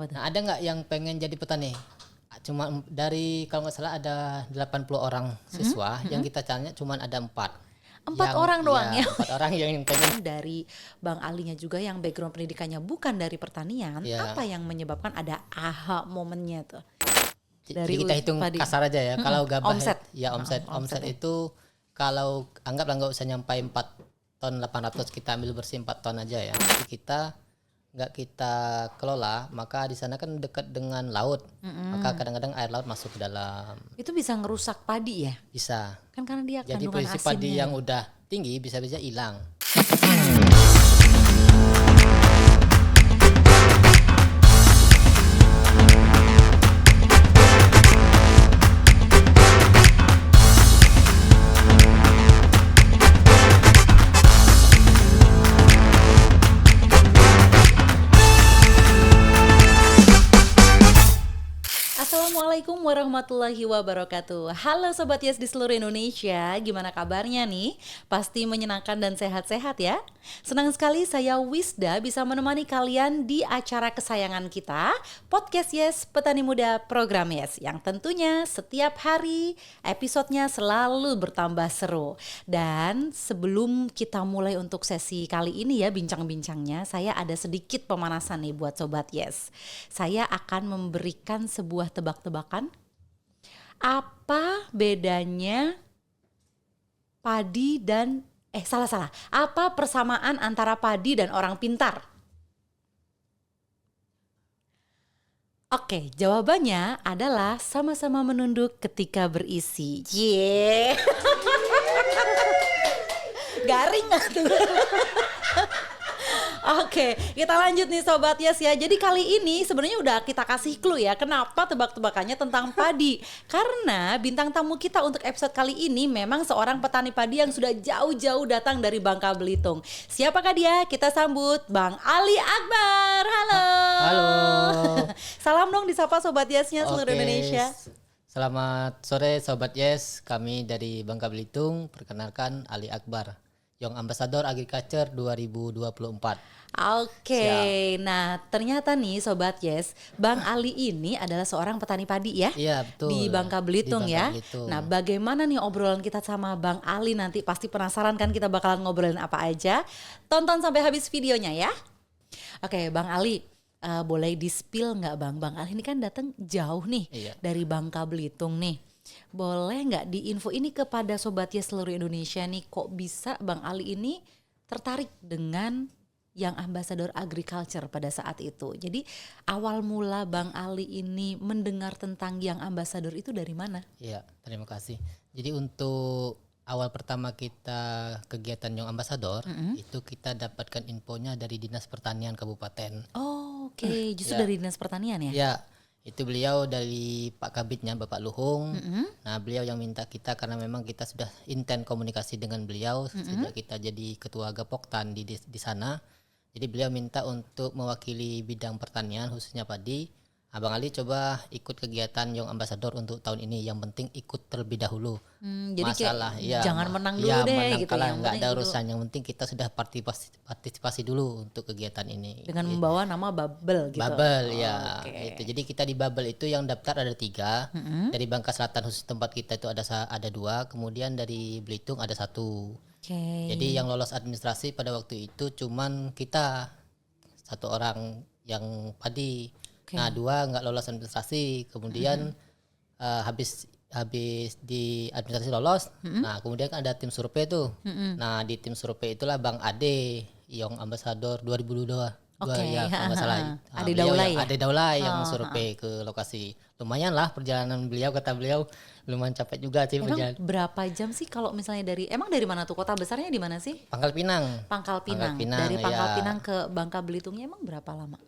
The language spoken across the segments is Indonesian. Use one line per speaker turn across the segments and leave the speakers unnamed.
Apa tuh?
Nah, ada nggak yang pengen jadi petani? Cuma dari kalau nggak salah ada 80 orang siswa yang kita tanya cuma ada 4.
4 orang doang ya.
4 orang yang pengen.
Dari Bang Alinya juga yang background pendidikannya bukan dari pertanian,
Ya.
apa yang menyebabkan ada aha momennya tuh?
Jadi kita hitung
padi.
kasar aja ya. Kalau gabah
Omset.
ya omset
ya.
itu kalau anggaplah nggak usah nyampai 4 ton 800, kita ambil bersih 4 ton aja ya. Jadi kita nggak kita kelola, maka di sana kan dekat dengan laut. Maka kadang-kadang air laut masuk ke dalam.
Itu bisa ngerusak padi ya?
Bisa.
Kan karena dia
Jadi
kandungan
posisi
asinnya.
padi yang udah tinggi bisa-bisa hilang.
Assalamualaikum warahmatullahi wabarakatuh. Halo Sobat Yes di seluruh Indonesia, gimana kabarnya nih? Pasti menyenangkan dan sehat-sehat ya. Senang sekali saya Wisda bisa menemani kalian di acara kesayangan kita, Podcast Yes Petani Muda Program Yes, yang tentunya setiap hari episodenya selalu bertambah seru. Dan sebelum kita mulai untuk sesi kali ini ya bincang-bincangnya, saya ada sedikit pemanasan nih buat Sobat Yes. Saya akan memberikan sebuah tebak-tebakan. Apa bedanya padi dan salah. Apa persamaan antara padi dan orang pintar? Oke, jawabannya adalah sama-sama menunduk ketika berisi. Yeah. Garing gak tuh? Oke, kita lanjut nih Sobat Yes ya. Jadi kali ini sebenarnya udah kita kasih clue ya kenapa tebak-tebakannya tentang padi. Karena bintang tamu kita untuk episode kali ini memang seorang petani padi yang sudah jauh-jauh datang dari Bangka Belitung. Siapakah dia? Kita sambut Bang Ali Akbar. Halo.
Halo.
Salam dong disapa Sobat Yes-nya seluruh Indonesia.
Selamat sore Sobat Yes, kami dari Bangka Belitung. Perkenalkan Ali Akbar, Young Ambassador Agriculture 2024.
Oke, nah ternyata nih Sobat Yes, Bang Ali ini adalah seorang petani padi ya?
Iya betul.
Di Bangka Belitung ya.
Belitung.
Nah bagaimana nih obrolan kita sama Bang Ali nanti, pasti penasaran kan kita bakalan ngobrolin apa aja? Tonton sampai habis videonya ya. Oke Bang Ali, boleh di-spill nggak Bang? Bang Ali ini kan datang jauh nih dari Bangka Belitung nih. Boleh nggak diinfo ini kepada Sobat Yes seluruh Indonesia nih, kok bisa Bang Ali ini tertarik dengan Young Ambassador Agriculture pada saat itu? Jadi awal mula Bang Ali ini mendengar tentang Young Ambassador itu dari mana?
Iya, terima kasih. Jadi untuk awal pertama kita kegiatan Young Ambassador itu kita dapatkan infonya dari Dinas Pertanian Kabupaten.
Oh, oke. Justru dari Dinas Pertanian ya?
Ya, itu beliau dari Pak Kabitnya Bapak Luhung. Nah beliau yang minta kita karena memang kita sudah intens komunikasi dengan beliau sejak kita jadi ketua Gapoktan di sana. Jadi beliau minta untuk mewakili bidang pertanian khususnya padi. Abang Ali coba ikut kegiatan Young Ambassador untuk tahun ini. Yang penting ikut terlebih dahulu.
Jadi
Masalah
kayak jangan menang dulu deh
menang
gitu.
kalah
Yang
nggak
penting
ada
dulu.
urusan. Yang penting kita sudah partisipasi dulu untuk kegiatan ini.
Dengan membawa nama Bubble gitu.
Bubble ya.
Oke.
Gitu. Jadi kita di Bubble itu yang daftar ada 3. Dari Bangka Selatan khusus tempat kita itu ada 2. Kemudian dari Belitung ada 1.
Oke.
Jadi yang lolos administrasi pada waktu itu cuman kita 1 orang yang padi. Nah 2 nggak lolos administrasi. Kemudian habis di administrasi lolos. Nah kemudian kan ada tim survei tuh. Nah di tim survei itulah Bang Ade, Young Ambassador 2022. Ya kalau nggak salah.
Ade Daulay ya?
Ade Daulay yang survei ke lokasi. Lumayan lah perjalanan beliau, kata beliau lumayan capek juga sih.
Emang berapa jam sih kalau misalnya dari mana tuh, kota besarnya di mana sih?
Pangkal Pinang.
Pangkal Pinang. Dari Pangkal Pinang ke Bangka Belitungnya emang berapa lama?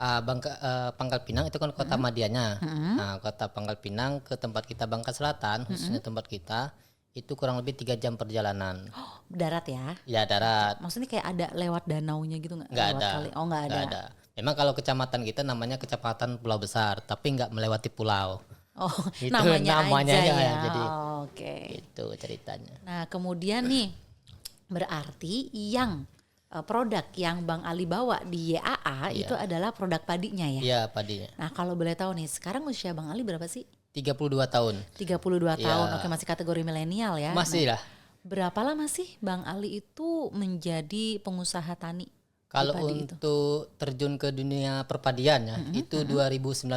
Pangkal Pinang itu kan kota Madianya. Nah, kota Pangkal Pinang ke tempat kita Bangka Selatan, khususnya tempat kita itu kurang lebih 3 jam perjalanan.
Oh, darat ya?
Ya darat.
Maksudnya kayak ada lewat danaunya gitu nggak?
Nggak
Lewat
ada.
kali? Oh nggak ada.
Memang kalau kecamatan kita namanya Kecamatan Pulau Besar, tapi nggak melewati pulau.
Oh,
Itu
namanya aja ya.
Jadi
Oke.
itu ceritanya.
Nah kemudian nih berarti yang produk yang Bang Ali bawa di YAA
Iya.
itu adalah produk padinya ya.
Iya, padinya.
Nah, kalau boleh tahu nih, sekarang usia Bang Ali berapa sih?
32 tahun.
32 tahun.
Iya.
Oke, masih kategori milenial ya.
Masih
Nah,
lah.
berapa lama sih Bang Ali itu menjadi pengusaha tani di
Kalau
padi itu?
untuk terjun ke dunia perpadian ya, itu 2019.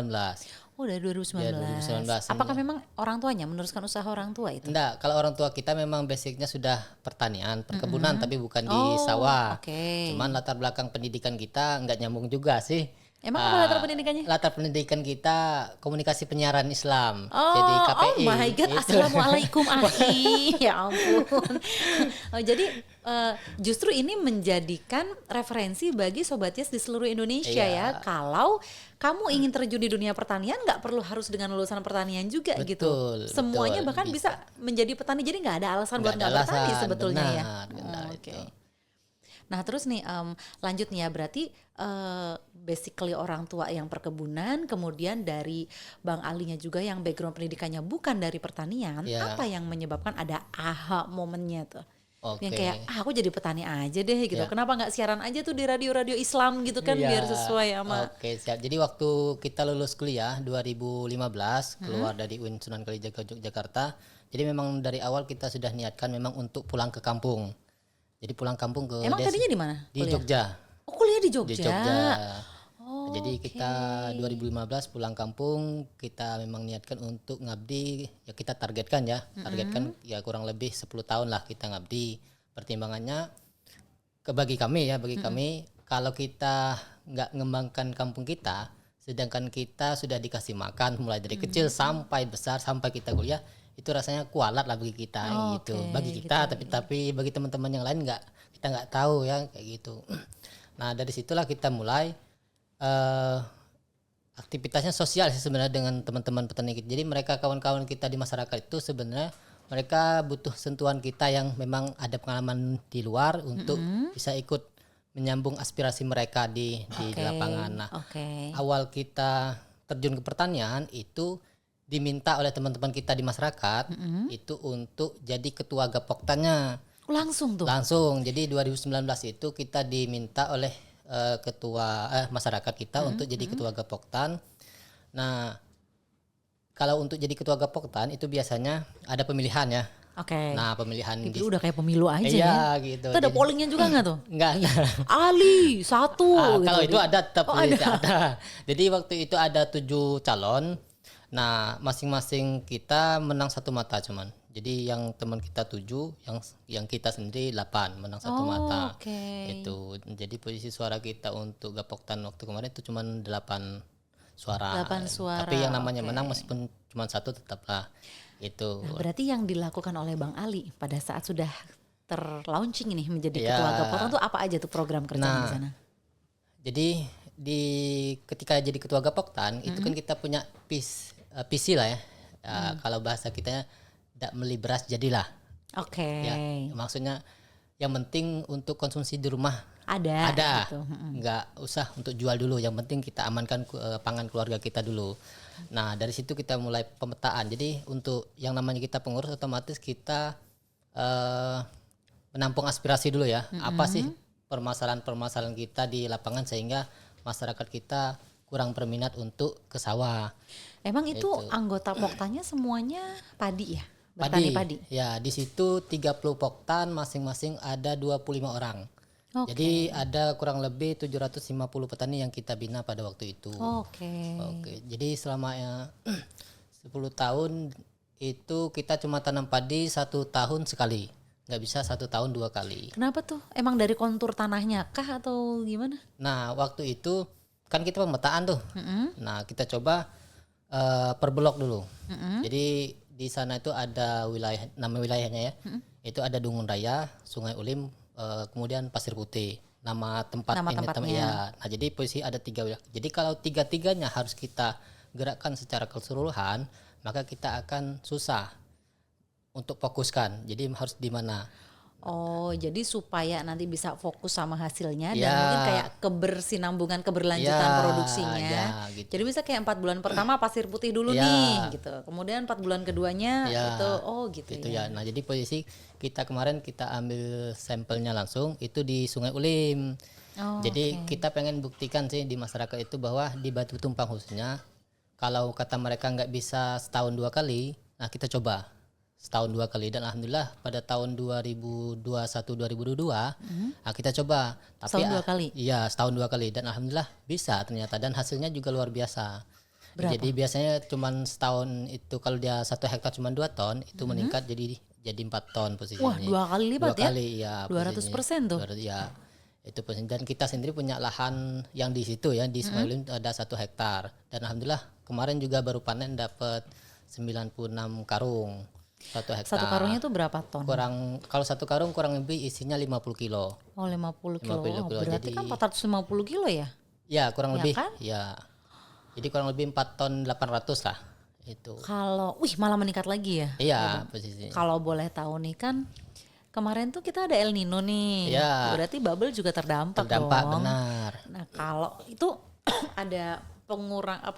Oh, dari 2019.
Ya, 2019.
Apakah memang orang tuanya meneruskan usaha orang tua itu?
Enggak, kalau orang tua kita memang basicnya sudah pertanian, perkebunan, tapi bukan di
Oh,
sawah.
oke.
Cuman latar belakang pendidikan kita enggak nyambung juga sih.
Emang apa latar pendidikannya?
Latar pendidikan kita komunikasi penyiaran Islam.
Oh,
Jadi
oh
KPI.
my God,
itu.
assalamualaikum akhi, ya ampun. Oh, jadi justru ini menjadikan referensi bagi Sobat Yes di seluruh Indonesia
Iya.
ya. Kalau kamu ingin terjun di dunia pertanian, nggak perlu harus dengan lulusan pertanian juga gitu.
Betul,
Semuanya
betul,
bahkan bisa menjadi petani. Jadi nggak ada alasan buat
Nggak ada
nggak bertani
alasan,
sebetulnya ya.
benar
Oke.
itu.
Nah terus nih lanjut nih ya, berarti basically orang tua yang perkebunan, kemudian dari Bang Alinya juga yang background pendidikannya bukan dari pertanian,
Iya.
apa yang menyebabkan ada aha momennya tuh?
Oke.
Yang kayak aku jadi petani aja deh gitu.
Ya.
Kenapa nggak siaran aja tuh di radio-radio Islam gitu kan
Iya.
biar sesuai sama.
Oke, siap. Jadi waktu kita lulus kuliah 2015 keluar dari UIN Sunan Kalijaga Yogyakarta. Jadi memang dari awal kita sudah niatkan memang untuk pulang ke kampung. Jadi pulang kampung ke
Emang tadinya di mana?
di
kuliah?
Jogja.
Oh kuliah di
Di
Jogja.
Jogja.
Oh,
Jadi kita 2015 pulang kampung, kita memang niatkan untuk ngabdi, ya kita targetkan ya. Targetkan ya kurang lebih 10 tahun lah kita ngabdi. Pertimbangannya bagi kami ya, bagi kami kalau kita nggak ngembangkan kampung kita, sedangkan kita sudah dikasih makan mulai dari kecil sampai besar sampai kita kuliah, itu rasanya kualat lah bagi kita
Oh,
gitu.
oke,
Bagi kita, tapi bagi teman-teman yang lain kita nggak tahu ya kayak gitu. Nah dari situlah kita mulai aktivitasnya sosial sih sebenarnya dengan teman-teman petani kita. Jadi mereka kawan-kawan kita di masyarakat itu sebenarnya mereka butuh sentuhan kita yang memang ada pengalaman di luar untuk bisa ikut menyambung aspirasi mereka di
Oke,
lapangan. Nah,
oke.
awal kita terjun ke pertanian itu diminta oleh teman-teman kita di masyarakat itu untuk jadi ketua gapoktannya.
Langsung tuh.
Langsung. Jadi 2019 itu kita diminta oleh ketua masyarakat kita untuk jadi ketua gapoktan. Nah, kalau untuk jadi ketua gapoktan itu biasanya ada pemilihan ya.
Oke.
Nah, pemilihan
Itu udah kayak pemilu aja
iya
ya.
gitu.
Itu ada
Jadi-
pollingnya juga nggak tuh?
Enggak.
Ali satu. gitu.
Kalau itu ada tetap
Oh,
ada. Jadi waktu itu ada 7 calon. Nah, masing-masing kita menang satu mata cuman. Jadi yang teman kita 7, yang kita sendiri 8 menang satu mata.
Oke.
Itu. Jadi posisi suara kita untuk gapoktan waktu kemarin itu cuman 8 suara.
8 suara,
Tapi yang namanya
oke.
menang meskipun cuma satu tetaplah itu.
Nah, berarti yang dilakukan oleh Bang Ali pada saat sudah terlaunching nih menjadi
Ya.
ketua Gapoktan tuh apa aja tuh program kerjaan di
Nah,
sana?
Jadi ketika jadi ketua gapoktan itu kan kita punya visi lah ya. Kalau bahasa kita tidak beli beras jadilah.
Oke.
Ya, maksudnya yang penting untuk konsumsi di rumah
Ada.
ada,
Gitu.
nggak usah untuk jual dulu. Yang penting kita amankan pangan keluarga kita dulu. Nah dari situ kita mulai pemetaan. Jadi untuk yang namanya kita pengurus otomatis kita menampung aspirasi dulu ya. Apa sih permasalahan-permasalahan kita di lapangan sehingga masyarakat kita kurang berminat untuk ke sawah.
Emang itu anggota Poktanya semuanya padi ya? Bertani padi.
Ya, di situ 30 poktan masing-masing ada 25 orang.
Oke.
Jadi ada kurang lebih 750 petani yang kita bina pada waktu itu.
Oke.
Oke. Jadi selama 10 tahun itu kita cuma tanam padi 1 tahun sekali. Nggak bisa 1 tahun 2 kali.
Kenapa tuh? Emang dari kontur tanahnya kah atau gimana?
Nah, waktu itu kan kita pemetaan tuh. Nah, kita coba per blok dulu. Jadi di sana itu ada nama wilayahnya ya. Itu ada Dungun Raya, Sungai Ulim, kemudian Pasir Putih. Nama tempatnya. Ya. Nah, jadi posisi ada 3 wilayah. Jadi kalau 3-tiganya harus kita gerakkan secara keseluruhan, maka kita akan susah untuk fokuskan. Jadi harus di mana?
Oh, jadi supaya nanti bisa fokus sama hasilnya dan
Ya,
mungkin kayak kebersinambungan, keberlanjutan
ya,
produksinya.
ya gitu.
Jadi bisa kayak 4 bulan pertama pasir putih dulu nih
Ya,
gitu. Kemudian 4 bulan keduanya
ya
itu gitu
gitu
ya.
ya. Nah, jadi posisi kita kemarin kita ambil sampelnya langsung itu di Sungai Ulim.
Oh,
Jadi
oke.
kita pengen buktikan sih di masyarakat itu bahwa di Batu Tumpang khususnya, kalau kata mereka nggak bisa setahun 2 kali, nah kita coba setahun 2 kali dan alhamdulillah pada tahun 2021 2022 nah kita coba tapi
Setahun 2 kali.
iya setahun 2 kali dan alhamdulillah bisa ternyata dan hasilnya juga luar biasa. Jadi
Berapa?
biasanya cuman setahun itu kalau dia 1 hektar cuma 2 ton itu meningkat jadi 4 ton
Wah,
posisinya.
2 kali lipat
Dua
ya?
kali ya posisinya.
200% tuh.
Ya itu posisinya dan kita sendiri punya lahan yang di situ ya di Sungai Ulim ada 1 hektar dan alhamdulillah kemarin juga baru panen dapat 96 karung 1 hektar.
Satu karungnya tuh berapa ton?
Kurang kalau 1 karung kurang lebih isinya 50 kilo.
Oh, 50 kilo.
50
Oh,
kilo.
berarti
Jadi
kan 450 kilo ya?
ya kurang
Ya
lebih
kan?
ya. Jadi kurang lebih 4 ton 800 lah itu.
Malah meningkat lagi ya?
Iya posisinya.
Kalau boleh tahu nih kan kemarin tuh kita ada El Nino nih.
Iya.
Berarti bubble juga terdampak
Terdampak
dong.
benar.
Nah, kalau itu ada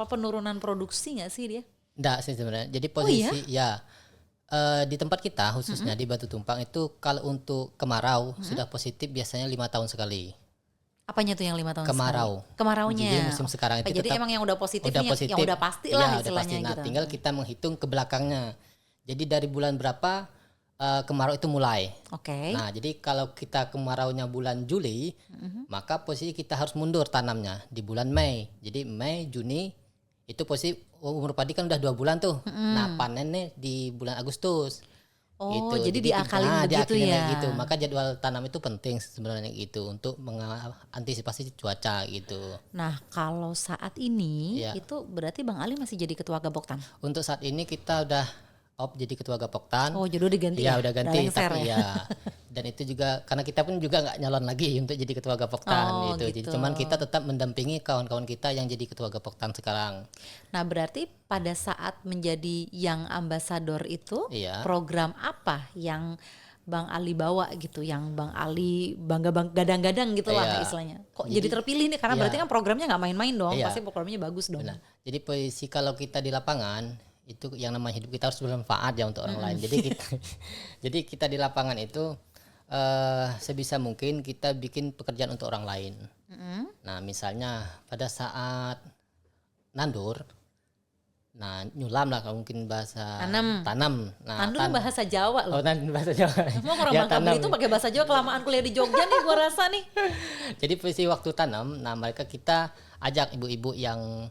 penurunan produksi nggak sih dia?
Enggak sih sebenarnya. Jadi
Oh iya?
posisi ya di tempat kita khususnya di Batu Tumpang itu kalau untuk kemarau sudah positif biasanya 5 tahun sekali.
Apanya tuh yang 5 tahun
Kemarau.
sekali? Kemaraunya.
Jadi musim sekarang itu
Jadi
tetap
emang yang udah positif,
udah
nih,
positif.
yang udah pasti
Iya,
lah
udah
istilahnya
pasti. Nah,
gitu.
tinggal kita menghitung ke belakangnya. Jadi dari bulan berapa kemarau itu mulai.
Oke.
Nah, jadi kalau kita kemaraunya bulan Juli, maka posisi kita harus mundur tanamnya di bulan Mei. Jadi Mei, Juni itu posisi umur padi kan udah 2 bulan tuh. Nah, panennya di bulan Agustus.
Oh,
Gitu.
jadi diakalin begitu
diakalin
ya.
kayak gitu. Maka jadwal tanam itu penting sebenarnya gitu untuk mengantisipasi cuaca gitu.
Nah, kalau saat ini
Iya.
itu berarti Bang Ali masih jadi ketua Gapoktan.
Untuk saat ini kita udah jadi ketua Gapoktan.
Oh, jadi udah diganti
Iya
ya?
udah ganti
Udah lengser
tapi
ya?
ya dan itu juga karena kita pun juga nggak nyalon lagi untuk jadi ketua Gapoktan
Oh,
gitu. Jadi
gitu.
cuman kita tetap mendampingi kawan-kawan kita yang jadi ketua Gapoktan sekarang.
Nah, berarti pada saat menjadi yang ambasador itu
Iya.
program apa yang Bang Ali bawa gitu, yang Bang Ali gadang-gadang gitu lah
Iya.
istilahnya. Kok jadi terpilih nih karena
Iya.
berarti kan programnya nggak main-main dong,
Iya.
pasti programnya bagus dong.
Nah, jadi posisi kalau kita di lapangan itu yang namanya hidup kita harus bermanfaat ya untuk orang lain. Jadi kita jadi kita di lapangan itu sebisa mungkin kita bikin pekerjaan untuk orang lain. Nah, misalnya pada saat nandur, nah nyulam lah kalau mungkin bahasa tanam. Nah,
Tandur bahasa Jawa loh.
oh bahasa Jawa.
Emang orang
Ya,
Bangka
tanam.
Belitung pakai bahasa Jawa kelamaan kuliah di Jogja nih gua rasa nih.
Jadi posisi waktu tanam, nah mereka kita ajak ibu-ibu yang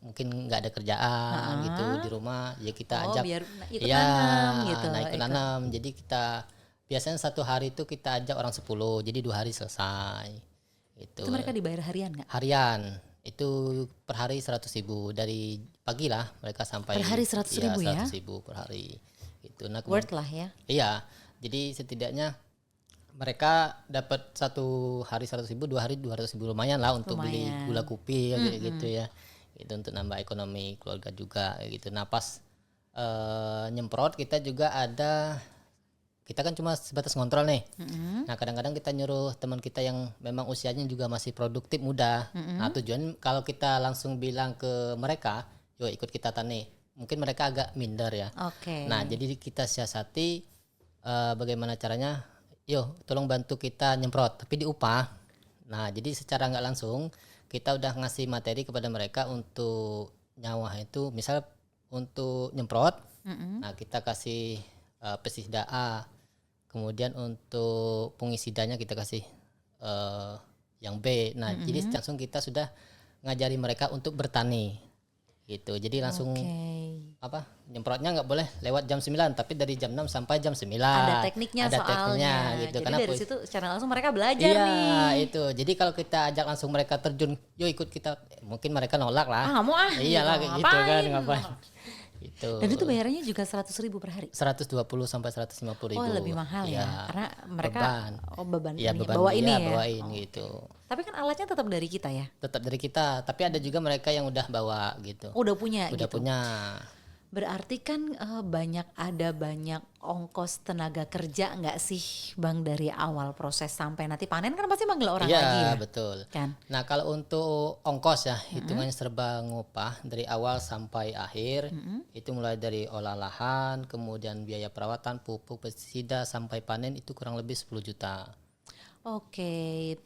mungkin nggak ada kerjaan gitu di rumah, ya kita
Oh,
ajak.
biar ikut
Ya,
nanam gitu.
nah ikut
Ikut.
nanam. Jadi kita biasanya 1 hari itu kita ajak orang 10, jadi 2 hari selesai.
Itu mereka dibayar harian nggak?
Harian itu per hari 100.000 dari pagi lah mereka sampai
Per hari 100.000 ya?
100.000 per hari. Itu. Nah,
Worth lah ya.
iya, jadi setidaknya mereka dapat 1 hari 100.000, 2 hari 200.000 lumayan lah untuk beli
Lumayan.
gula kopi kayak gitu ya. Itu untuk nambah ekonomi keluarga juga kayak gitu. Nah pas nyemprot kita juga ada kita kan cuma sebatas ngontrol nih. Nah kadang-kadang kita nyuruh teman kita yang memang usianya juga masih produktif muda. Nah tujuan kalau kita langsung bilang ke mereka, yuk ikut kita tani. Mungkin mereka agak minder ya.
Oke.
Nah jadi kita siasati bagaimana caranya. Yuk tolong bantu kita nyemprot tapi diupah. Nah jadi secara nggak langsung kita udah ngasih materi kepada mereka untuk nyawa itu misal untuk nyemprot. Nah kita kasih pestisida A. Kemudian untuk fungisidanya kita kasih yang B. Nah jadi langsung kita sudah ngajari mereka untuk bertani gitu. Jadi langsung apa nyemprotnya nggak boleh lewat jam 9 tapi dari jam 6 sampai jam 9.
Ada tekniknya
Ada
soalnya.
tekniknya gitu.
Jadi
Karena
dari situ secara langsung mereka belajar
iya
nih.
itu. Jadi kalau kita ajak langsung mereka terjun, yuk ikut kita, mungkin mereka nolak lah.
Ah, nggak mau ah.
Iyalah kayak gitu kan ngapain. Itu.
Dan itu bayarannya juga 100.000 per hari.
120 sampai 150.000.
Oh, lebih mahal ya. Karena mereka beban
Iya
ininya,
beban
bawa ini ya.
bawain gitu.
Tapi kan alatnya tetap dari kita ya.
Tetap dari kita, tapi ada juga mereka yang udah bawa gitu.
Udah punya
Udah
gitu.
punya.
Berarti kan ada banyak ongkos tenaga kerja nggak sih Bang dari awal proses sampai nanti panen kan pasti manggil orang lagi
Iya,
ya
betul.
kan?
Nah, kalau untuk ongkos ya, hitungannya serba ngupah dari awal sampai akhir. Itu mulai dari olah lahan, kemudian biaya perawatan, pupuk, pestisida sampai panen itu kurang lebih 10 juta.
Oke,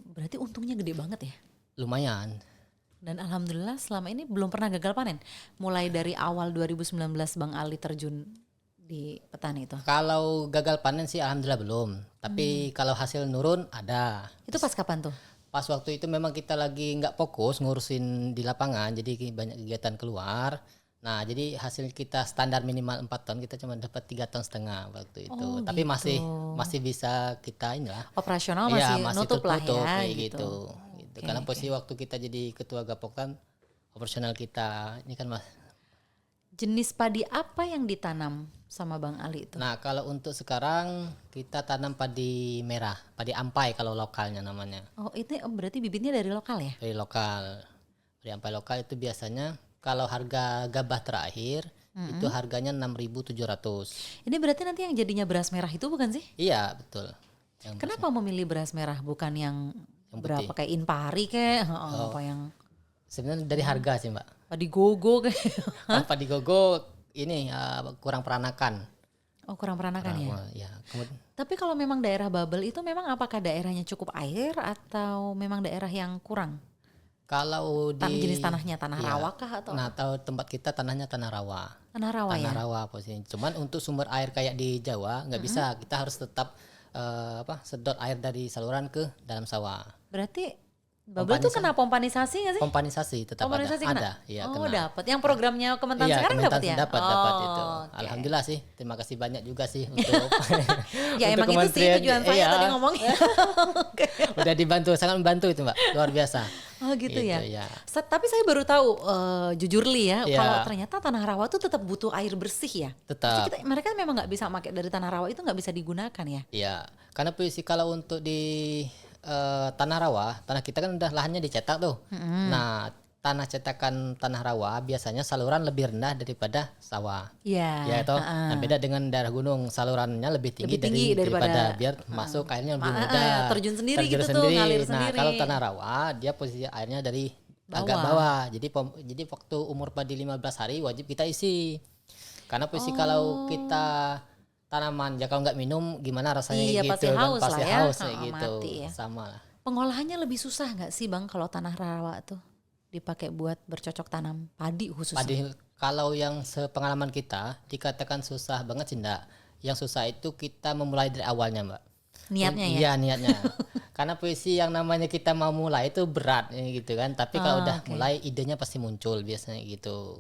berarti untungnya gede banget ya.
Lumayan.
Dan alhamdulillah selama ini belum pernah gagal panen. Mulai dari awal 2019 Bang Ali terjun di petani itu.
Kalau gagal panen sih alhamdulillah belum. Tapi kalau hasil nurun ada.
Itu pas kapan tuh?
Pas waktu itu memang kita lagi nggak fokus ngurusin di lapangan, jadi banyak kegiatan keluar. Nah, jadi hasil kita standar minimal 4 ton, kita cuma dapat 3,5 ton waktu itu.
Oh,
Tapi
gitu.
masih bisa kita inilah.
Operasional
Iya,
masih nutup lah
tutup,
ya
kayak
gitu.
gitu. Karena posisi waktu kita jadi ketua Gapoktan, operasional kita ini kan Mas.
Jenis padi apa yang ditanam sama Bang Ali itu?
Nah, kalau untuk sekarang kita tanam padi merah, padi ampai kalau lokalnya namanya.
Oh, itu berarti bibitnya dari lokal ya?
Dari lokal. Padi ampai lokal itu biasanya kalau harga gabah terakhir itu harganya 6.700.
Ini berarti nanti yang jadinya beras merah itu bukan sih?
Iya, betul. Yang
Kenapa memilih beras merah bukan yang berapa
putih.
kayak Inpari kayak apa yang
sebenarnya dari harga sih, Mbak.
padi gogo kayak?
Kalau padi gogo ini kurang peranakan.
Oh, kurang peranakan ya.
Ya, kemudian
Tapi kalau memang daerah Babel itu memang apakah daerahnya cukup air atau memang daerah yang kurang?
kalau
Jenis tanahnya tanah
iya.
rawa kah atau
Nah, tahu tempat kita tanahnya tanah rawa.
tanah rawa ya?
Tanah rawa posisinya. Cuman untuk sumber air kayak di Jawa nggak bisa. Kita harus tetap sedot air dari saluran ke dalam sawah.
Berarti Babel tuh kena pompanisasi nggak sih?
Pompanisasi tetap
Pompanisasi kena?
ada. Iya,
Oh,
kena.
dapat. Yang programnya Kementan
Iya,
sekarang
Kementan
dapat ya?
dapat itu.
oke.
Alhamdulillah sih. Terima kasih banyak juga sih untuk
Ya
untuk
emang itu sih
kementerian.
tujuan saya
Iya,
tadi ngomongnya. Oke.
udah dibantu, sangat membantu itu, Mbak. Luar biasa.
Oh gitu ya.
Iya.
Tapi saya baru tahu jujur Li ya,
Iya.
kalau ternyata tanah rawa tuh tetap butuh air bersih ya.
Tetap.
Mereka memang nggak bisa pakai dari tanah rawa itu nggak bisa digunakan ya.
Iya. Karena posisi kalau untuk di tanah rawa, tanah kita kan udah lahannya dicetak tuh. Nah, tanah cetakan tanah rawa biasanya saluran lebih rendah daripada sawah.
Iya.
Ya itu. Nah, beda dengan daerah gunung, salurannya lebih tinggi,
Lebih tinggi
daripada biar masuk airnya lebih mudah.
terjun sendiri gitu tuh, ngalir
Nah,
sendiri.
kalau tanah rawa dia posisi airnya dari agak bawah. Jadi waktu umur padi 15 hari wajib kita isi. Karena posisi kalau kita tanaman ya kalau nggak minum gimana rasanya
Iya,
gitu
pasti
kan,
haus
pasti
lah ya.
haus kayak gitu.
Mati ya.
Sama lah.
Pengolahannya lebih susah nggak sih Bang kalau tanah rawa tuh dipakai buat bercocok tanam padi khususnya?
Padi kalau yang sepengalaman kita dikatakan susah banget sih enggak. Yang susah itu kita memulai dari awalnya, Mbak.
Niatnya ya.
Iya, niatnya. Karena puisi yang namanya kita mau mulai itu berat gitu kan. Tapi kalau udah mulai idenya pasti muncul biasanya gitu.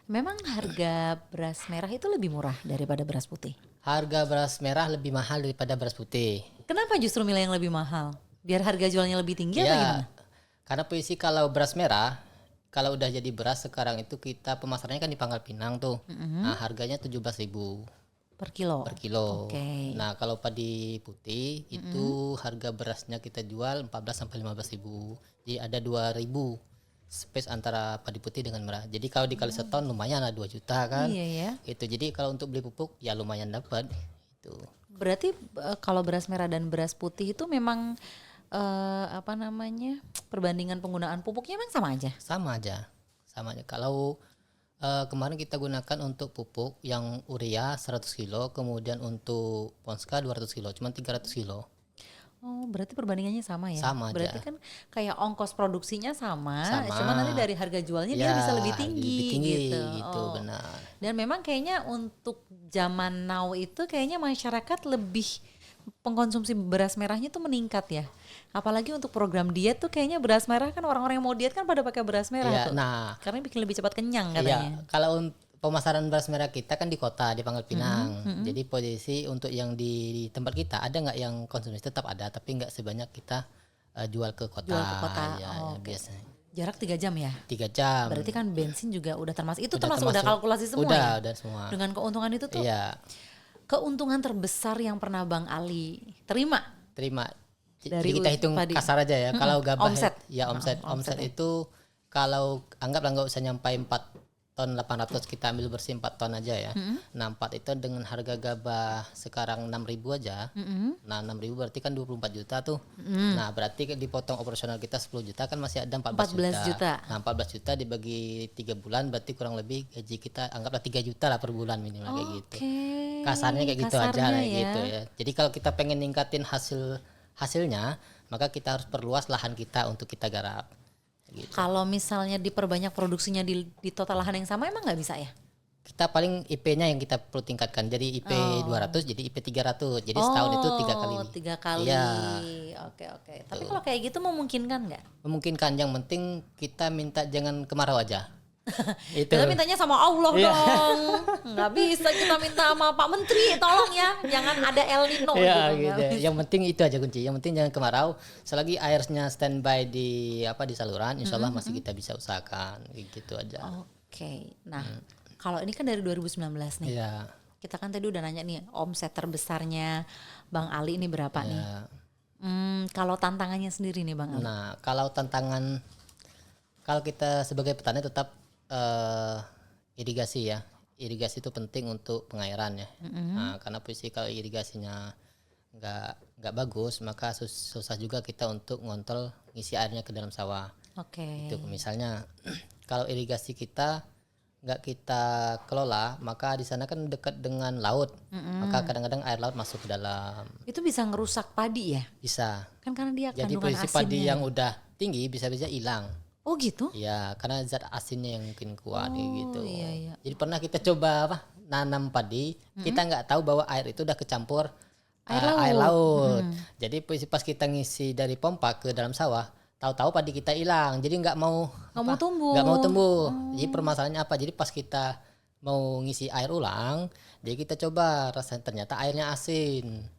Memang harga beras merah itu lebih murah daripada beras putih.
Harga beras merah lebih mahal daripada beras putih.
Kenapa justru milih yang lebih mahal? Biar harga jualnya lebih tinggi atau gimana?
Karena puisi kalau beras merah, kalau udah jadi beras sekarang itu kita pemasarannya kan di Pangkal Pinang tuh. Nah, harganya 17.000
Per kilo.
per kilo.
Oke.
Nah, kalau padi putih itu harga berasnya kita jual 14 sampai 15.000. Jadi ada 2.000 space antara padi putih dengan merah. Jadi kalau dikali seton lumayan lah 2 juta kan.
Iya ya.
Itu. Jadi kalau untuk beli pupuk ya lumayan dapat itu.
Berarti kalau beras merah dan beras putih itu memang perbandingan penggunaan pupuknya memang sama aja.
Sama aja. Sama aja. Kalau kemarin kita gunakan untuk pupuk yang urea 100 kilo, kemudian untuk Ponska 200 kilo, cuma 300 kilo.
Oh, berarti perbandingannya sama ya?
Sama aja.
Berarti kan kayak ongkos produksinya sama.
Sama.
Cuma nanti dari harga jualnya dia
Ya,
bisa lebih tinggi, gitu. Oh.
benar.
Dan memang kayaknya untuk zaman now itu kayaknya masyarakat lebih pengkonsumsi beras merahnya tuh meningkat ya. Apalagi untuk program diet tuh kayaknya beras merah kan orang-orang yang mau diet kan pada pakai beras merah
Ya,
tuh.
nah,
Karena bikin lebih cepat kenyang
iya,
katanya.
kalau pemasaran beras merah kita kan di kota di Pangkal Pinang. Jadi posisi untuk yang di tempat kita ada nggak yang konsumsi tetap ada, tapi nggak sebanyak kita jual ke kota.
Jual ke kota.
Ya,
Oh, oke.
biasanya
Jarak 3 jam ya?
3 jam.
Berarti kan bensin juga udah termasuk. Itu
Udah
udah kalkulasi semua
udah,
ya?
Udah semua.
Dengan keuntungan itu tuh,
Iya,
keuntungan terbesar yang pernah Bang Ali terima
terima.
Dari
Jadi kita hitung
padi.
kasar aja ya. Kalau gabah
Omset.
ya omset
Omset ya.
itu kalau anggaplah nggak usah nyampai ton 800 kita ambil bersih 4 ton aja ya. Nah 4 itu dengan harga gabah sekarang 6.000 aja. Nah 6.000 berarti kan 24 juta tuh. Nah berarti dipotong operasional kita 10 juta kan masih ada 14 juta. Nah 14 juta dibagi 3 bulan berarti kurang lebih gaji kita anggaplah 3 juta lah per bulan minimal kayak gitu. Kasarnya kayak gitu aja kayak gitu ya. Jadi kalau kita pengen ningkatin hasilnya, maka kita harus perluas lahan kita untuk kita garap. Gitu.
Kalau misalnya diperbanyak produksinya di total lahan yang sama emang nggak bisa ya?
Kita paling IP-nya yang kita perlu tingkatkan. Jadi IP 200 jadi IP 300. Jadi setahun itu 3 kali.
3 kali.
Iya.
Oke. Tapi kalau kayak gitu memungkinkan nggak?
Memungkinkan, yang penting kita minta jangan kemarau aja. Itu.
Kita mintanya sama Allah dong. Nggak bisa kita minta sama Pak Menteri, tolong ya, jangan ada El Nino
gitu. Yang penting itu aja kunci. Yang penting jangan kemarau. Selagi airnya standby di saluran, insya Allah masih kita bisa usahakan. Gitu aja.
Oke. Nah, kalau ini kan dari 2019 nih.
Iya.
Kita kan tadi udah nanya nih omset terbesarnya Bang Ali ini berapa nih? Kalau tantangannya sendiri nih Bang Ali.
Nah, kalau kita sebagai petani tetap irigasi ya. Irigasi itu penting untuk pengairan ya. Nah, karena posisi kalau irigasinya nggak bagus, maka susah juga kita untuk ngontrol ngisi airnya ke dalam sawah. Itu misalnya kalau irigasi kita nggak kita kelola, maka di sana kan dekat dengan laut, maka kadang-kadang air laut masuk ke dalam.
Itu bisa ngerusak padi ya?
Bisa.
Kan karena dia
jadi
kandungan
posisi padi yang udah tinggi bisa-bisa hilang.
Oh gitu?
Ya, karena zat asinnya yang mungkin kuat gitu.
Iya.
Jadi pernah kita coba nanam padi, kita nggak tahu bahwa air itu udah kecampur air laut. Jadi pas kita ngisi dari pompa ke dalam sawah, tahu-tahu padi kita hilang. Jadi nggak mau tumbuh. Jadi permasalahannya apa? Jadi pas kita mau ngisi air ulang, jadi kita coba rasanya ternyata airnya asin.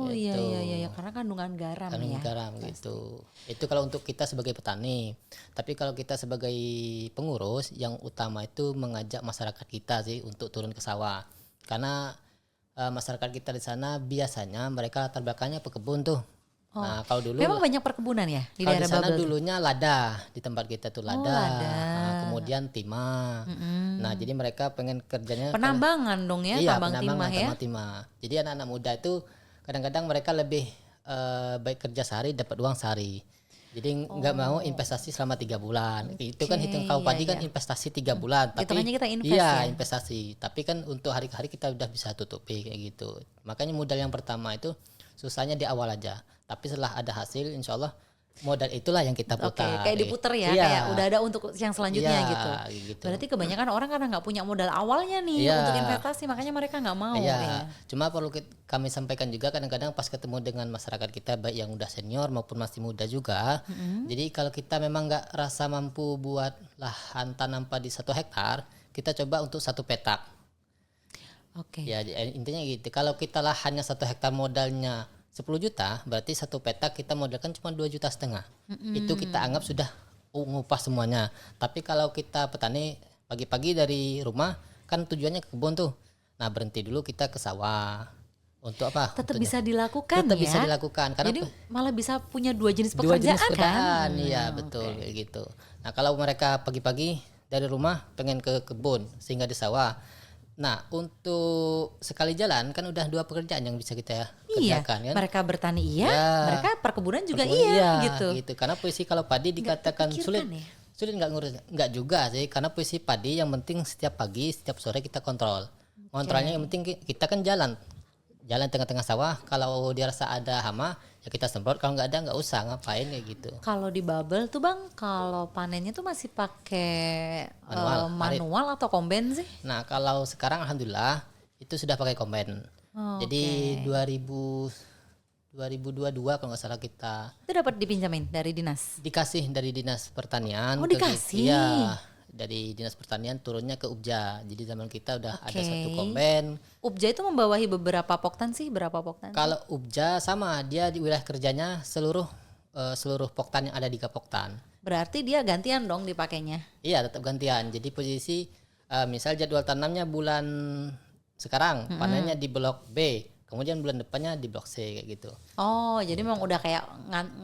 Gitu. Iya, karena kandungan garam
gitu. Itu kalau untuk kita sebagai petani. Tapi kalau kita sebagai pengurus, yang utama itu mengajak masyarakat kita sih untuk turun ke sawah. Karena masyarakat kita di sana biasanya mereka latar belakangnya pekebun tuh. Nah, kalau dulu
memang banyak perkebunan ya di daerah
sana
Babel.
Dulunya lada, di tempat kita tuh lada. Nah, kemudian timah. Nah, jadi mereka pengen kerjanya
penambangan dong ya, tambang timah ya.
Jadi anak-anak muda itu kadang-kadang mereka lebih baik kerja sehari dapat uang sehari. Jadi nggak mau investasi selama 3 bulan. Itu kan hitung kau padi kan investasi 3 bulan. Tapi
kita invest
investasi. Tapi kan untuk hari-hari kita udah bisa tutupi kayak gitu. Makanya modal yang pertama itu susahnya di awal aja. Tapi setelah ada hasil, insya Allah modal itulah yang kita putar.
Kayak diputer ya, kayak udah ada untuk yang selanjutnya gitu. Berarti kebanyakan orang karena nggak punya modal awalnya nih untuk investasi, makanya mereka nggak mau.
Cuma perlu kami sampaikan juga kadang-kadang pas ketemu dengan masyarakat kita baik yang udah senior maupun masih muda juga. Jadi kalau kita memang nggak rasa mampu buat lahan tanam padi 1 hektar, kita coba untuk 1 petak. Ya intinya gitu. Kalau kita lahannya 1 hektar modalnya 10 juta, berarti 1 petak kita modalkan cuma 2,5 juta. Itu kita anggap sudah ngupah semuanya. Tapi kalau kita petani pagi-pagi dari rumah kan tujuannya ke kebun tuh. Nah, berhenti dulu kita ke sawah. Untuk apa?
Tetap bisa dilakukan.
Bisa dilakukan. Karena
jadi malah bisa punya 2 jenis pekerjaan kan?
Iya, betul kayak gitu. Nah, kalau mereka pagi-pagi dari rumah pengen ke kebun sehingga di sawah. Nah, untuk sekali jalan kan udah 2 pekerjaan yang bisa kita kerjakan kan.
Mereka bertani mereka perkebunan juga gitu.
Karena posisi kalau padi dikatakan sulit nggak ngurus, nggak juga sih. Karena posisi padi yang penting setiap pagi, setiap sore kita kontrol. Kontrolnya yang penting kita kan jalan tengah-tengah sawah. Kalau dirasa ada hama ya kita semprot, kalau nggak ada nggak usah ngapain kayak gitu.
Kalau di Babel tuh Bang, kalau panennya tuh masih pakai manual atau kombain sih?
Nah, kalau sekarang alhamdulillah itu sudah pakai kombain. Jadi 2022 kalau nggak salah kita
itu dapat dipinjamin dari dinas.
Dikasih dari dinas pertanian.
Dikasih.
Iya, dari dinas pertanian turunnya ke Ubja. Jadi zaman kita udah ada 1 kombain.
Ubja itu membawahi beberapa poktan sih, berapa poktan?
Kalau Ubja sama dia di wilayah kerjanya seluruh poktan yang ada di Gapoktan.
Berarti dia gantian dong dipakainya?
Iya, tetap gantian. Jadi posisi misal jadwal tanamnya bulan sekarang, panennya di blok B. kemudian bulan depannya di blok C kayak gitu.
Oh, jadi memang udah kayak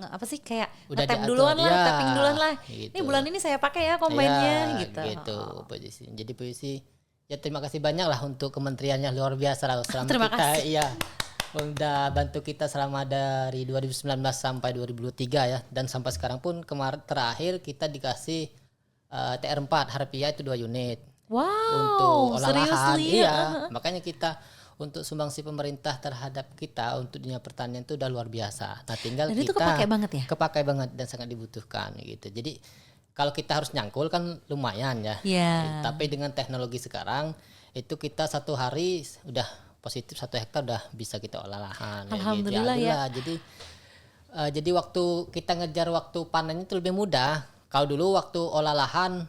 apa sih kayak
Udah
nge-tap
diatur,
duluan lah,
ya,
tapping duluan lah. Ini
gitu.
bulan ini saya pakai ya kombainnya
Ya,
gitu.
gitu
Oh.
posisi. Jadi posisi ya terima kasih banyak lah untuk kementeriannya, luar biasa lah selama
Terima
kita
kasih.
iya udah bantu kita selama dari 2019 sampai 2023 ya, dan sampai sekarang pun kemarin terakhir kita dikasih TR4 harfiah itu 2 unit untuk
Wow,
olahan.
seriously ya.
Iya, makanya kita untuk sumbangsi pemerintah terhadap kita untuk dunia pertanian itu udah luar biasa. Nah, tinggal
Dan itu
kita
kepakai banget ya?
kepakai banget dan sangat dibutuhkan gitu. Jadi kalau kita harus nyangkul kan lumayan ya.
Iya.
Tapi dengan teknologi sekarang itu kita 1 hari udah positif 1 hektar udah bisa kita olah lahan. Ya gitu.
Alhamdulillah ya.
Jadi waktu kita ngejar waktu panen itu lebih mudah. Kalau dulu waktu olah lahan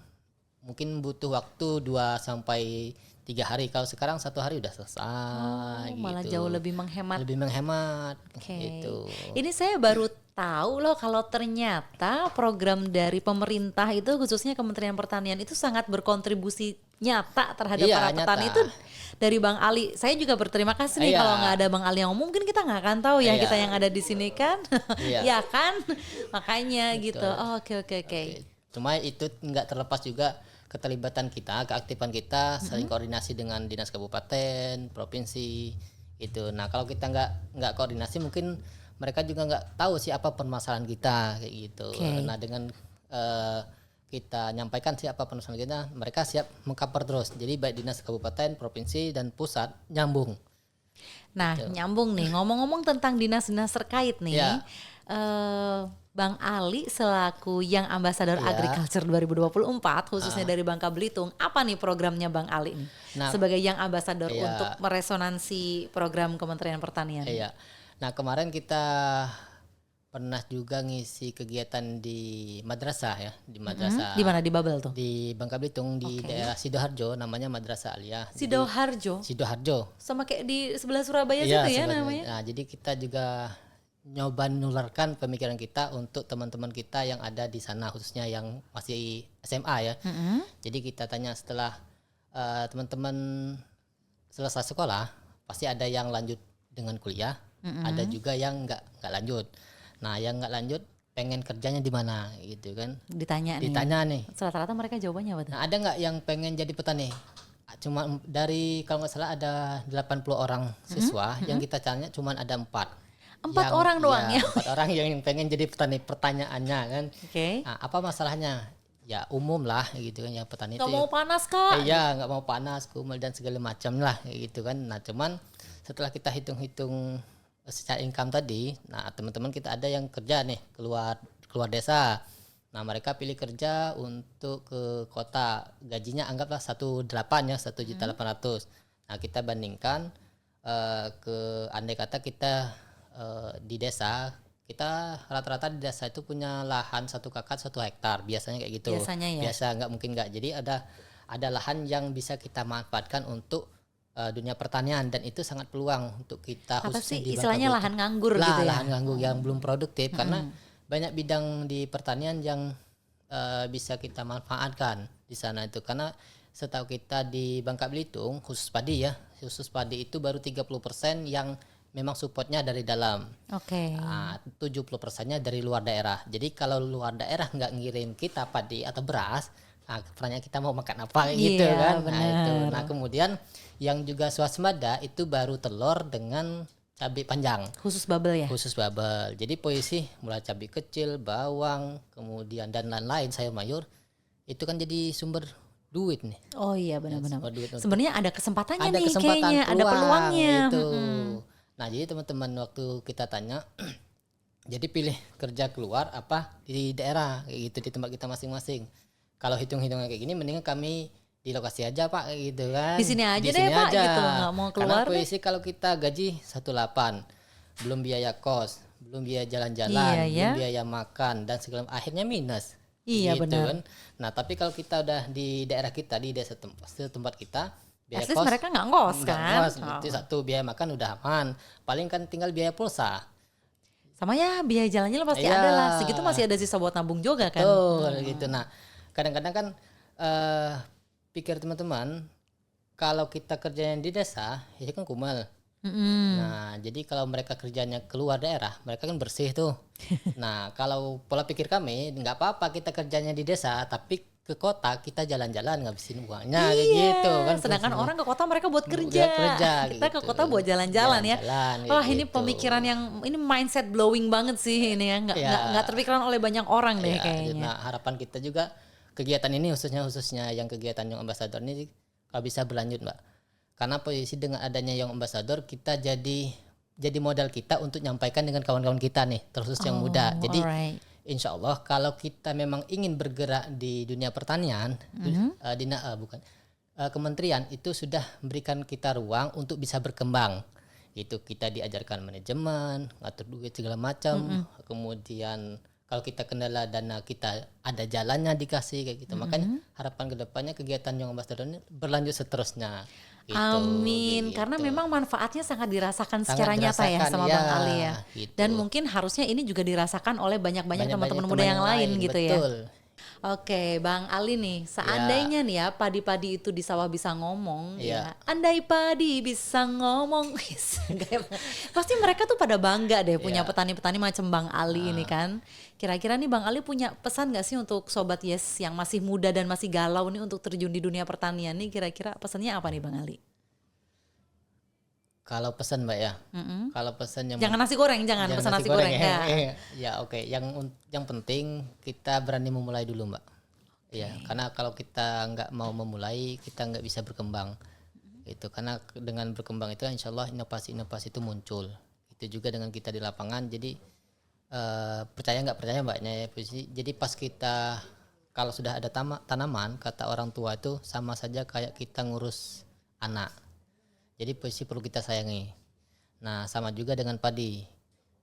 mungkin butuh waktu 2 sampai 3 hari. Kalau sekarang 1 hari udah selesai.
Malah
gitu.
jauh lebih menghemat.
Lebih menghemat.
Oke.
Gitu.
Ini saya baru tahu loh kalau ternyata program dari pemerintah itu khususnya Kementerian Pertanian itu sangat berkontribusi nyata terhadap
Iya,
para
nyata.
petani itu dari Bang Ali. Saya juga berterima kasih nih
Iya.
kalau nggak ada Bang Ali yang ngomong mungkin kita nggak akan tahu ya
Iya.
kita yang ada di sini kan.
Iya.
Ya kan? Makanya gitu. Oh, oke.
Oke. Cuma itu nggak terlepas juga keterlibatan kita, keaktifan kita, saling koordinasi dengan dinas kabupaten, provinsi itu. Nah kalau kita nggak koordinasi mungkin mereka juga nggak tahu sih apa permasalahan kita kayak gitu.
Oke.
Nah dengan kita nyampaikan siapa permasalahan kita, mereka siap mengcover terus. Jadi baik dinas kabupaten, provinsi dan pusat nyambung.
Nah, nyambung nih, ngomong-ngomong tentang dinas-dinas terkait nih,
Ya.
Bang Ali selaku Young Ambassador
Ya.
Agriculture 2024, khususnya dari Bangka Belitung, apa nih programnya Bang Ali nih?
Nah,
sebagai Young Ambassador
ya.
untuk meresonansi program Kementerian Pertanian.
Iya. Nah kemarin kita pernah juga ngisi kegiatan di madrasah ya, di madrasah
Di mana di Babel tuh?
di Bangka Belitung di
Oke.
daerah Sidoarjo, namanya Madrasah Aliyah.
Sidoarjo,
Sidoarjo.
sama kayak di sebelah Surabaya
Iya,
situ ya
sebenarnya.
namanya.
Nah, jadi kita juga nyoba menularkan pemikiran kita untuk teman-teman kita yang ada di sana, khususnya yang masih SMA ya. Jadi kita tanya setelah teman-teman selesai sekolah, pasti ada yang lanjut dengan kuliah, ada juga yang nggak lanjut. Nah, yang nggak lanjut pengen kerjanya di mana gitu kan?
Ditanya nih.
Ditanya nih.
Rata-rata mereka jawabannya apa tuh?
Nah, ada nggak yang pengen jadi petani? Cuma dari kalau nggak salah ada 80 orang siswa, yang kita tanya cuma ada 4.
4 orang doang ya?
4 orang yang pengen jadi petani. Pertanyaannya kan,
Oke.
nah, apa masalahnya? Ya umum lah gitu kan, ya petani
Gak
itu.
mau panas kak?
Iya, nggak mau panas, kumel dan segala macam lah gitu kan. Nah, cuman setelah kita hitung-hitung secara income tadi, nah teman-teman kita ada yang kerja nih keluar desa. Nah, mereka pilih kerja untuk ke kota, gajinya anggaplah 1,8 ya, 1.800.000. Nah, kita bandingkan andai kata kita di desa, kita rata-rata di desa itu punya lahan 1 kakak 1 hektar, biasanya kayak gitu.
Biasanya ya?
Biasa, nggak mungkin nggak. Jadi ada lahan yang bisa kita manfaatkan untuk dunia pertanian, dan itu sangat peluang untuk kita
Apa
khususnya
sih
di Bangka
istilahnya
Belitung.
lahan nganggur gitu ya?
Lahan nganggur yang belum produktif, karena banyak bidang di pertanian yang bisa kita manfaatkan di sana itu. Karena setahu kita di Bangka Belitung khusus padi itu baru 30% yang memang supportnya dari dalam.
Oke.
70%-nya dari luar daerah. Jadi kalau luar daerah nggak ngirim kita padi atau beras, nah pertanyaan kita mau makan apa gitu
Iya,
kan. Nah
benar.
itu. Nah kemudian yang juga swasembada itu baru telur dengan cabai panjang.
Khusus Babel ya?
Khusus Babel. Jadi posisi mulai cabai kecil, bawang, kemudian dan lain-lain, sayur mayur, itu kan jadi sumber duit nih.
Oh iya benar-benar.
Sumber duit untuk-
Sebenarnya ada kesempatannya
ada
nih
kesempatan
kayaknya, ada
peluang
peluangnya.
gitu. Nah, jadi teman-teman waktu kita tanya jadi pilih kerja keluar apa di daerah kayak gitu, di tempat kita masing-masing. Kalau hitung-hitungan kayak gini mendingan kami di lokasi aja Pak kayak gitu kan.
Di sini aja
Di
deh,
sini
Pak,
aja.
gitu. Nggak mau keluar
Karena
deh.
posisi kalau kita gaji 1,8, belum biaya kos, belum biaya jalan-jalan,
Iya,
belum
ya.
biaya makan dan segala, akhirnya minus.
Iya,
Gitu
benar.
kan. Nah, tapi kalau kita udah di daerah kita, di desa tempat kita, biaya
At least mereka nggak ngos
nggak
kan?
ngos. Itu satu, biaya makan udah aman. Paling kan tinggal biaya pulsa.
Sama ya biaya jalannya pasti
Iya.
ada lah. Segitu masih ada sisa buat nabung juga kan?
Betul gitu. Nah, kadang-kadang kan pikir teman-teman, kalau kita kerjanya di desa, itu kan kumal. Nah, jadi kalau mereka kerjanya keluar daerah, mereka kan bersih tuh. Nah, kalau pola pikir kami, nggak apa-apa kita kerjanya di desa, tapi ke kota kita jalan-jalan ngabisin uangnya kayak gitu kan.
Sedangkan
fungsinya.
orang ke kota mereka buat
Buat
kerja.
kerja
Kita ke
gitu.
kota buat jalan-jalan ya.
Jalan-jalan kayak
Wah, ini
gitu.
pemikiran yang ini mindset blowing banget sih ini ya. Nggak terpikiran oleh banyak orang deh
Ya,
kayaknya.
nah harapan kita juga kegiatan ini khususnya yang kegiatan Young Ambassador ini kalau bisa berlanjut, Mbak. Karena posisi dengan adanya Young Ambassador kita jadi modal kita untuk nyampaikan dengan kawan-kawan kita nih, terkhusus yang muda. Jadi
Alright.
insya Allah kalau kita memang ingin bergerak di dunia pertanian, kementerian itu sudah memberikan kita ruang untuk bisa berkembang. Itu kita diajarkan manajemen, ngatur duit segala macam. Kemudian kalau kita kendala dana kita ada jalannya dikasih kayak gitu. Makanya harapan kedepannya kegiatan Young Ambassador ini berlanjut seterusnya. Gitu,
Amin.
gitu.
Karena memang manfaatnya sangat dirasakan
Sangat
secara nyata ya
dirasakan,
sama
ya,
Bang Ali ya.
gitu.
Dan mungkin harusnya ini juga dirasakan oleh banyak-banyak teman-teman muda yang lain gitu ya.
betul.
Oke, Bang Ali nih, seandainya nih ya padi-padi itu di sawah bisa ngomong,
Ya.
ya. Andai padi bisa ngomong, pasti mereka tuh pada bangga deh punya
Ya.
petani-petani macam Bang Ali ini kan. Kira-kira nih Bang Ali punya pesan gak sih untuk Sobat Yes yang masih muda dan masih galau nih untuk terjun di dunia pertanian nih? Kira-kira pesannya apa nih Bang Ali?
Kalau pesan Mbak ya, kalau pesan yang
Jangan nasi goreng, jangan pesan nasi goreng ya.
Ya oke. Yang penting kita berani memulai dulu Mbak. Ya, karena kalau kita nggak mau memulai, kita nggak bisa berkembang. Itu karena dengan berkembang itu insya Allah inovasi-inovasi itu muncul. Itu juga dengan kita di lapangan. Jadi percaya nggak percaya Mbaknya ya. Jadi pas kita kalau sudah ada tanaman, kata orang tua itu sama saja kayak kita ngurus anak. Jadi posisi perlu kita sayangi. Nah, sama juga dengan padi.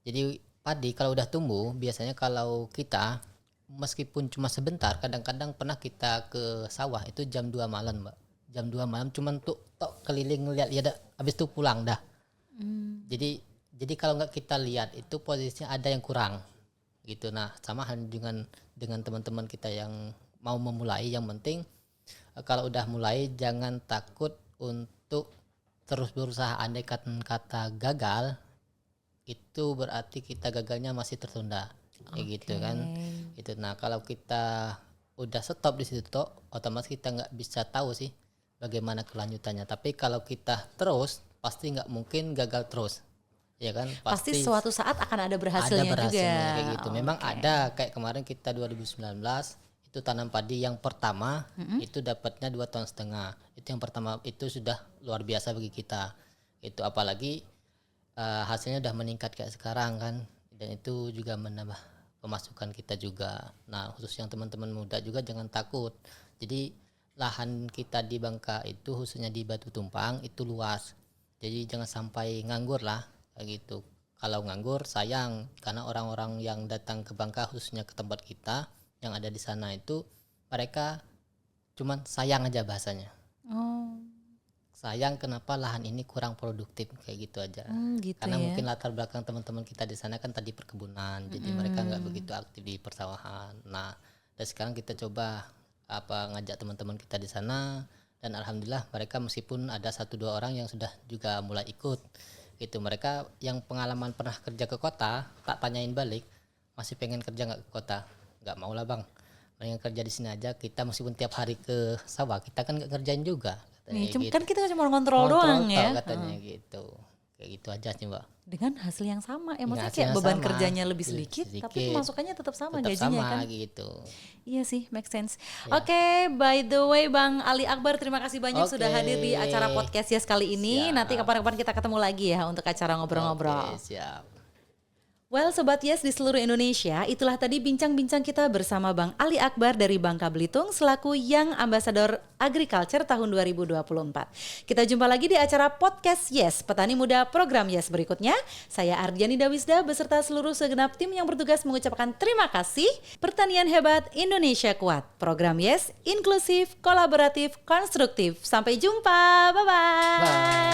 Jadi padi kalau udah tumbuh, biasanya kalau kita meskipun cuma sebentar, kadang-kadang pernah kita ke sawah itu jam 2 malam, Mbak. Jam 2 malam cuman tok keliling lihat habis itu pulang dah. Jadi kalau nggak kita lihat itu posisinya ada yang kurang. Gitu. Nah, sama dengan teman-teman kita yang mau memulai, yang penting kalau udah mulai jangan takut untuk terus berusaha. Andai kata gagal itu berarti kita gagalnya masih tertunda kayak gitu kan itu. Nah kalau kita udah stop di situ otomatis kita nggak bisa tahu sih bagaimana kelanjutannya. Tapi kalau kita terus pasti nggak mungkin gagal terus ya kan.
Pasti suatu saat akan ada berhasilnya, juga
kayak gitu. Memang ada kayak kemarin kita 2019 itu tanam padi yang pertama itu dapatnya 2,5 ton. Itu yang pertama itu sudah luar biasa bagi kita. Itu apalagi hasilnya udah meningkat kayak sekarang kan, dan itu juga menambah pemasukan kita juga. Nah khusus yang teman-teman muda juga jangan takut. Jadi lahan kita di Bangka itu khususnya di Batu Tumpang itu luas. Jadi jangan sampai nganggur lah kayak gitu. Kalau nganggur sayang, karena orang-orang yang datang ke Bangka khususnya ke tempat kita yang ada di sana itu mereka cuman sayang aja bahasanya. Sayang kenapa lahan ini kurang produktif kayak gitu aja.
Gitu
Karena
ya.
mungkin latar belakang teman-teman kita di sana kan tadi perkebunan, jadi mereka nggak begitu aktif di persawahan. Nah, dan sekarang kita coba ngajak teman-teman kita di sana, dan alhamdulillah mereka meskipun ada 1-2 orang yang sudah juga mulai ikut. Gitu, mereka yang pengalaman pernah kerja ke kota, tak tanyain balik, masih pengen kerja nggak ke kota? Nggak mau lah bang, mendingan kerja di sini aja. Kita meskipun tiap hari ke sawah, kita kan nggak kerjain juga.
Nih,
Gitu.
kan kita cuma ngontrol doang ya.
Katanya gitu. Kayak gitu aja sih Mbak.
Dengan hasil yang sama ya, maksudnya
hasil
kayak
yang
beban
sama,
kerjanya lebih sedikit, tapi pemasukannya tetap sama
Tetap
gajinya
sama
kan.
gitu.
Iya sih, make sense. Oke, by the way Bang Ali Akbar, terima kasih banyak sudah hadir di acara podcast Yes kali ini.
Siap.
Nanti kapan-kapan kita ketemu lagi ya untuk acara ngobrol-ngobrol.
Oke, siap.
Well, Sobat Yes di seluruh Indonesia, itulah tadi bincang-bincang kita bersama Bang Ali Akbar dari Bangka Belitung selaku Young Ambassador Agriculture tahun 2024. Kita jumpa lagi di acara podcast Yes, Petani Muda Program Yes berikutnya. Saya Ardiani Dawisda beserta seluruh segenap tim yang bertugas mengucapkan terima kasih. Pertanian hebat, Indonesia kuat. Program Yes, inklusif, kolaboratif, konstruktif. Sampai jumpa, bye-bye.
Bye.